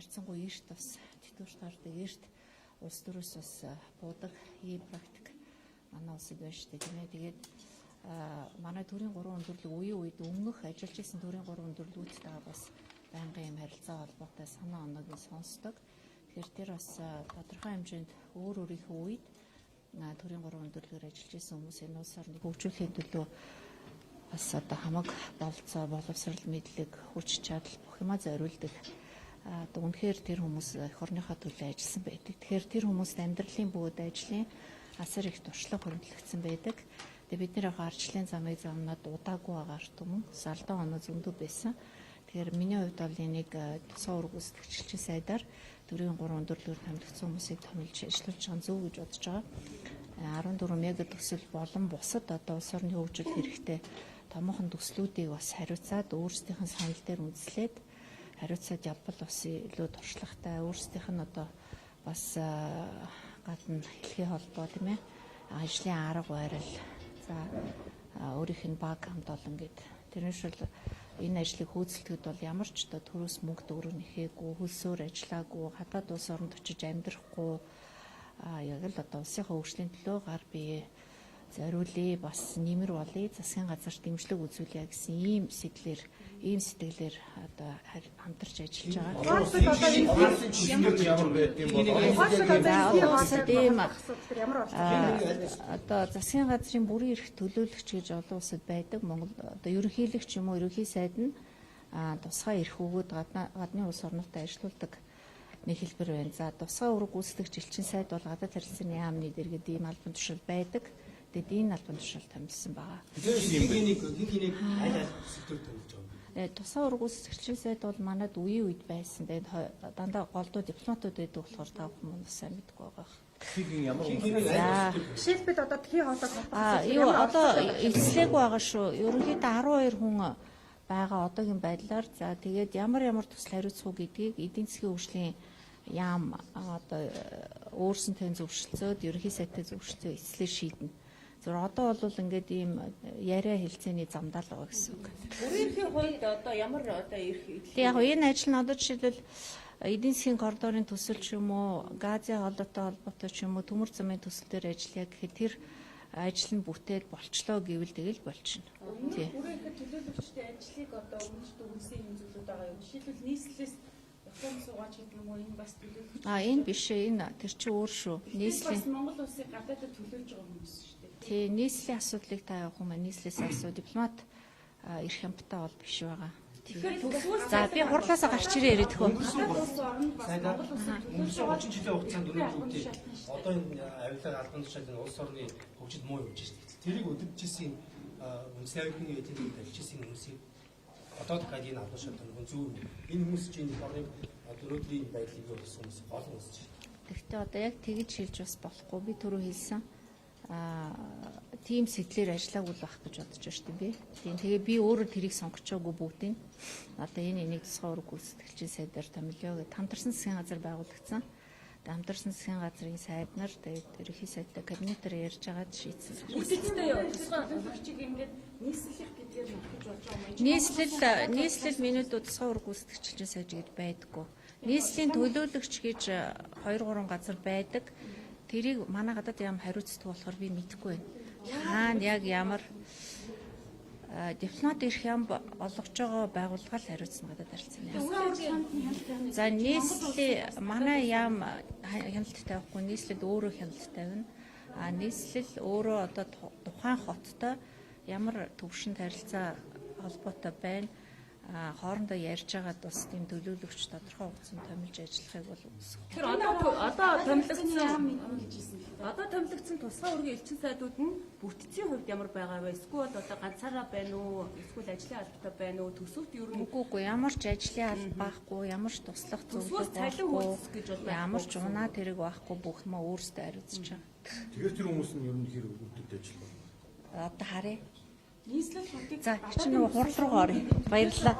харьцангуй эрт бас тэтгүүрт гардаг эрт улс төрөөс бас буудаг ийм практик манай улсад байна шүү дээ тийм ээ. Тэгээд манай төрийн 3 өндөрлөг үеийн үед өмнөх ажиллаж исэн төрийн 3 өндөрлгүүдтэйгээ бас байнгын юм харилцаа холбоотой санаа оноог сонсдог. Тэгэхээр тэр бас тодорхой хэмжээнд өөр өөрийнхөө үед төрийн 3 өндөрлөгөөр ажиллаж исэн хүмүүсийн улс орныг хөгжүүлэхийн төлөө бас одоо хамаг болцоо, боловсрал, мэдлэг, хүч чадал бүх юмаа зориулдаг. Үнэхээр тэр хүмүүс эх орныхоо төлөө ажилласан байдаг. Тэгэхээр тэр хүмүүст амьдралын бүгд ажлын асар их туршлага хөндлөгдсөн байдаг. Тэгээ бид нэр арчлын замыг замнаад удаагүй агаар түмэн салдаа оноо зөндөө байсан. Тэгэхээр миний хувьд бол энийг тусгай үүрэг гүйцэтгэгчийн сайдаар төрийн 3 өндөрлөгөөр томилогдсон хүмүүсийг томилж ажиллуулж байгаа зөв гэж бодож байгаа. 14 мега төсөл болон бусад одоо улс орны хөгжил хэрэгтэй томоохон төслүүдийг бас хариуцаад өөрсдийнх нь санал дээр үндэслээд хариуцаад явбал бас илүү туршлагатай өөрсдийнх нь одоо бас гадна хэлхий холбоо тийм ээ ажлын арга барил за өөрийнх нь баг хамт олон гэд тэрнээс бол энэ ажлыг хөөцөлдөхөд бол ямар ч одоо төрөөс мөнгө дөрөв нэхээгүй хөлсөөр ажиллаагүй гадаад улс оронд очиж амьдрахгүй яг л одоо улсынхаа хөгжлийн төлөө гар бие зориулъя бас нэмэр болъё засгийн газар дэмжлэг үзүүлье гэсэн ийм сэтгэлээр одоо хамтарч ажиллаж байгаа. Одоо засгийн газрын бүрэн эрх төлөөлөгч гэж олон улсад байдаг. Монгол одоо ерөнхийлөгч юм уу ерөнхий сайд нь тусгай эрх өгөөд гадны улс орнуудад ажиллаулдаг нэг хэлбэр байна. За тусгай үүрэг гүйцэтгэгч элчин сайд бол гадаад харилцааны яамны дэргэд ийм албан тушаал байдаг. Тэгээд энэ албан тушаал томилсон байгаа. Энийг аль секторт томилж байгаа юм? Тусгай үүрэг гүйцэтгэгчийн сайд бол манад үеийн үед байсан. Тэгээд дандаа голдуу дипломатууд байдаг болохоор та бүхэн сайн мэдгүй байгаа. Жишээлбэл одоо тхий хоолой юу одоо эзлээгүй байгаа шүү. Ерөнхийдөө 12 хүн байгаа одоогийн байдлаар за тэгээд ямар тусал хариуцах уу гэдгийг эдийн засгийн хөгжлийн яам одоо өөрсөнтэй зөвшөлдсөд ерөнхий сайдтай зөвшөлдсөө эцлээ шийднэ. Зөв одоо бол ингээд ийм яриа хэлцээний замдаа л байгаа гэсэн үг. Өөрийнхөө хувьд одоо ямар одоо эрх яг энэ ажил нь одоо жишээлбэл эдийн засгийн коридорын төсөл ч юм уу, газын холбоотой ч юм уу, төмөр замын төсөл дээр ажиллая гэхэд тэр ажил нь бүтээл болчлоо гэвэл тэгэл болчихно. Тий. Өөрийнхөө төлөөлөгчтэй ажлыг одоо өмнөд үгүйсэн юм зүйлүүд байгаа юм. Жишээлбэл нийслэлээс Японд суугаад гэдэг юм уу энэ бас төлөөлөгч. Энэ биш энэ тэр чи өөр шүү. Нийслэл бас Монгол улсыг гадаадд төлөөлж байгаа хүмүүс шүү дээ. Тий, нийслэлийн асуудлыг та явах юм аа. Нийслэлээс асуу дипломат эрх хямдтай бол биш байгаа. За би хурлаасаа гарч ирээ яриад хөө. Өнгөрсөн 30 жилийн хугацаанд өнөөдөр одоо энэ авилгаар албан тушаалын улс орны хөгжид муу явж байна. Тэрийг өдөржсэн үндэсний аюулгүй эдийн талчсан хүмүүсийг одоо дахиад энэ албан тушаалд нэг зөв энэ хүмүүс чинь орны өнөөдрийн байдлыг өөрсөн хүмүүс гол үсэж байна. Гэхдээ одоо яг тэгж хэлж бас болохгүй. Би түрүү хэлсэн. Тим сэтлэр ажиллаагүй байх гэж бодож байна шүү дээ би. Тэгээ би өөрөө тэрийг сонгочоогүй бүгдийг. Одоо энийг тусгай үүрэг гүйцэтгэгчийн сайдаар томилё гэж хамтарсан засгийн газар байгуулагдсан. Хамтарсан засгийн газрын сайд нар тэгээд ерөнхий сайдтай кабинетээр ярьж агаад шийдсэн. Үсэгтэй юу? Тусгай үүрэгчийг ингээд нийслэх гэдгээр нөхөж болж байгаа юм. Нийслэл минутууд тусгай үүрэг гүйцэтгэгчийн сайд гэж байдаггүй. Нийслэлийн төлөөлөгч гэж 2-3 газар байдаг. Тэрийг манай гадаад яам хариуцдаг болохоор би мэдэхгүй байна. Хаана яг ямар дипломат ирэх юм олгож байгаа байгууллага л хариуцна гадаад харилцааны. За нийслэлийн манай яам хяналттай байхгүй нийслэл өөрөө хяналт тавина. Нийслэл өөрөө одоо тухайн хоттой ямар төвшөнд харилцаа холбоотой байна. Хоорондоо ярьж байгаад бас тийм төлөөлөгч тодорхой хугацаанд томилж ажиллахыг бол үсэх. Тэр одоо томилогдсон тусгай үүргийн элчин сайдууд нь бүтцийн хувьд ямар байгаа вэ? Эсвэл одоо ганцаараа байна уу? Эсвэл ажлын албатай байна уу? Төсөвт ер нь үгүй ямар ч ажлын алба байхгүй, ямар ч туслах зөвлөгөө байхгүй, ямар ч унаа тэрэг байхгүй бүх юм өөрсдөө хариуцж байгаа. Тэгэхээр тэр хүмүүс нь ер нь хэр өвдөд ажиллах вэ? Одоо харъя. нийслэл За чи нөгөө хурал руу орё. Баярлалаа.